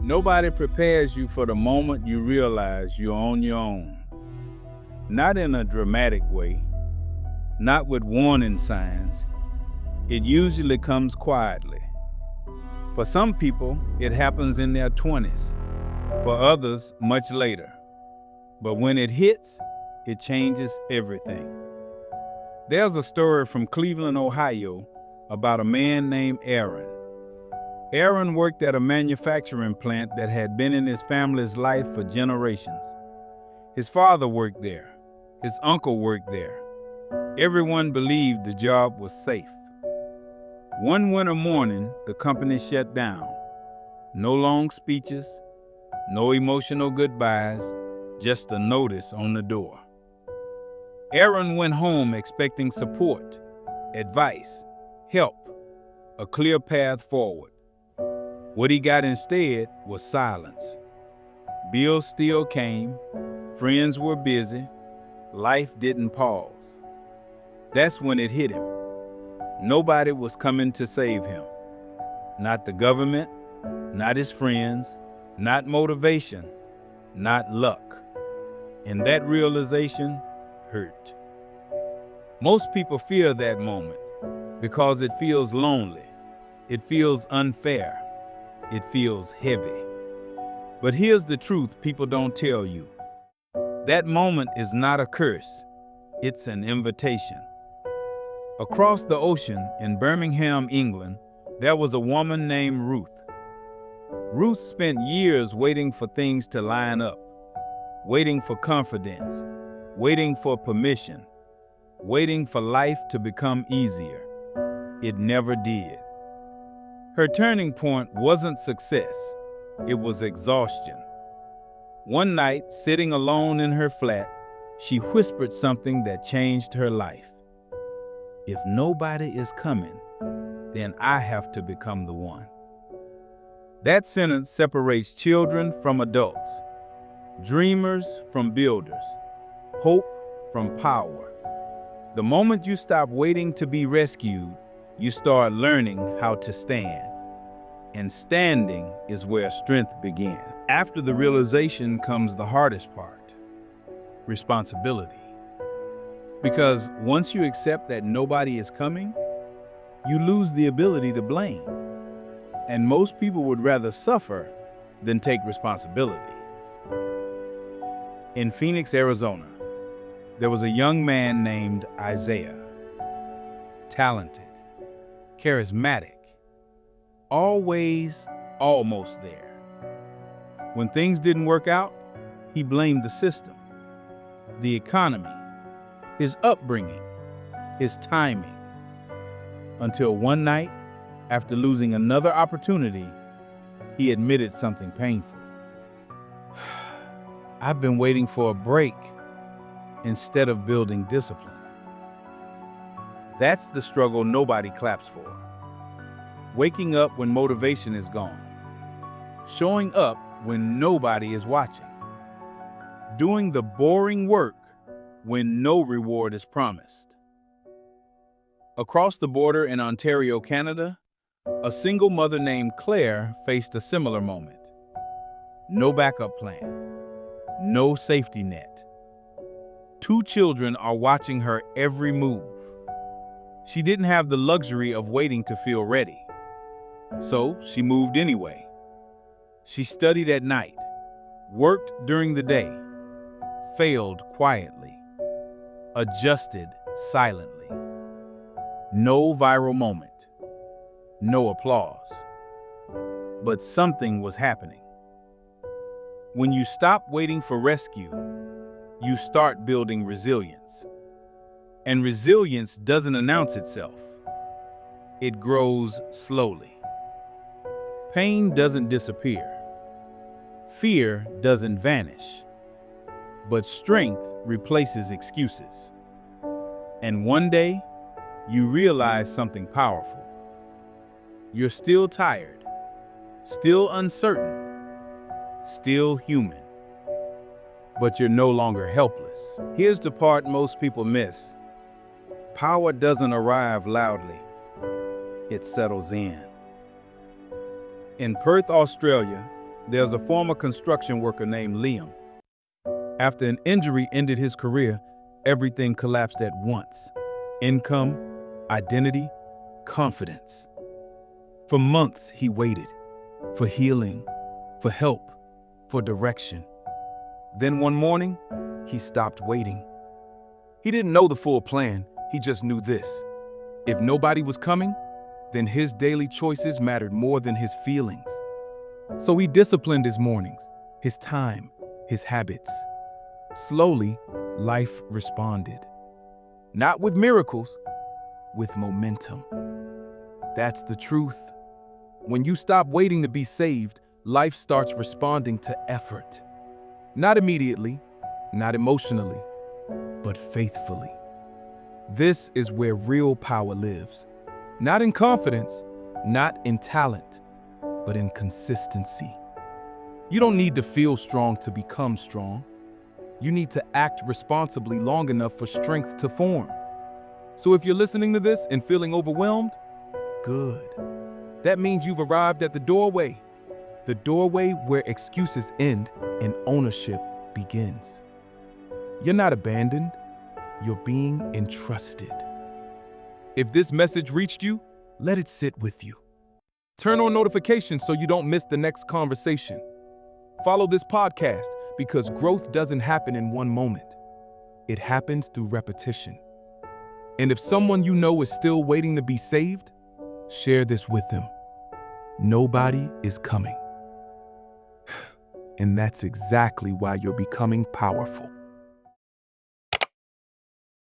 Nobody prepares you for the moment you realize you're on your own. Not in a dramatic way, not with warning signs. It usually comes quietly. For some people, it happens in their 20s, for others, much later. But when it hits, it changes everything. There's a story from Cleveland, Ohio, about a man named Aaron. Aaron worked at a manufacturing plant that had been in his family's life for generations. His father worked there. His uncle worked there. Everyone believed the job was safe. One winter morning, the company shut down. No long speeches, no emotional goodbyes, just a notice on the door. Aaron went home expecting support, advice, help, a clear path forward. What he got instead was silence. Bills still came, friends were busy, life didn't pause. That's when it hit him. Nobody was coming to save him. Not the government, not his friends, not motivation, not luck. And that realization hurt. Most people fear that moment because it feels lonely, it feels unfair, it feels heavy. But here's the truth people don't tell you. That moment is not a curse, it's an invitation. Across the ocean in Birmingham, England, there was a woman named Ruth. Ruth spent years waiting for things to line up, waiting for confidence, waiting for permission, waiting for life to become easier. It never did. Her turning point wasn't success, it was exhaustion. One night, sitting alone in her flat, she whispered something that changed her life. If nobody is coming, then I have to become the one. That sentence separates children from adults, dreamers from builders, hope from power. The moment you stop waiting to be rescued, you start learning how to stand. And standing is where strength begins. After the realization comes the hardest part, responsibility. Because once you accept that nobody is coming, you lose the ability to blame. And most people would rather suffer than take responsibility. In Phoenix, Arizona, there was a young man named Isaiah. Talented, charismatic, always almost there. When things didn't work out, he blamed the system, the economy, his upbringing, his timing. Until one night, after losing another opportunity, he admitted something painful. I've been waiting for a break instead of building discipline. That's the struggle nobody claps for. Waking up when motivation is gone. Showing up when nobody is watching. Doing the boring work when no reward is promised. Across the border in Ontario, Canada, a single mother named Claire faced a similar moment. No backup plan, no safety net. 2 children are watching her every move. She didn't have the luxury of waiting to feel ready. So she moved anyway. She studied at night, worked during the day, failed quietly, adjusted silently. No viral moment, no applause. But something was happening. When you stop waiting for rescue, you start building resilience. And resilience doesn't announce itself. It grows slowly. Pain doesn't disappear. Fear doesn't vanish. But strength replaces excuses. And one day, you realize something powerful. You're still tired, still uncertain, still human. But you're no longer helpless. Here's the part most people miss. Power doesn't arrive loudly. It settles in. In Perth, Australia, There's a former construction worker named Liam. After an injury ended his career, everything collapsed at once. Income, identity, confidence. For months, he waited for healing, for help, for direction. Then one morning, he stopped waiting. He didn't know the full plan, he just knew this. If nobody was coming, then his daily choices mattered more than his feelings. So he disciplined his mornings, his time, his habits. Slowly, life responded. Not with miracles, with momentum. That's the truth. When you stop waiting to be saved, life starts responding to effort. Not immediately, not emotionally, but faithfully. This is where real power lives. Not in confidence, not in talent, but in consistency. You don't need to feel strong to become strong. You need to act responsibly long enough for strength to form. So if you're listening to this and feeling overwhelmed, good. That means you've arrived at the doorway where excuses end and ownership begins. You're not abandoned, you're being entrusted. If this message reached you, let it sit with you. Turn on notifications so you don't miss the next conversation. Follow this podcast because growth doesn't happen in one moment. It happens through repetition. And if someone you know is still waiting to be saved, share this with them. Nobody is coming. And that's exactly why you're becoming powerful.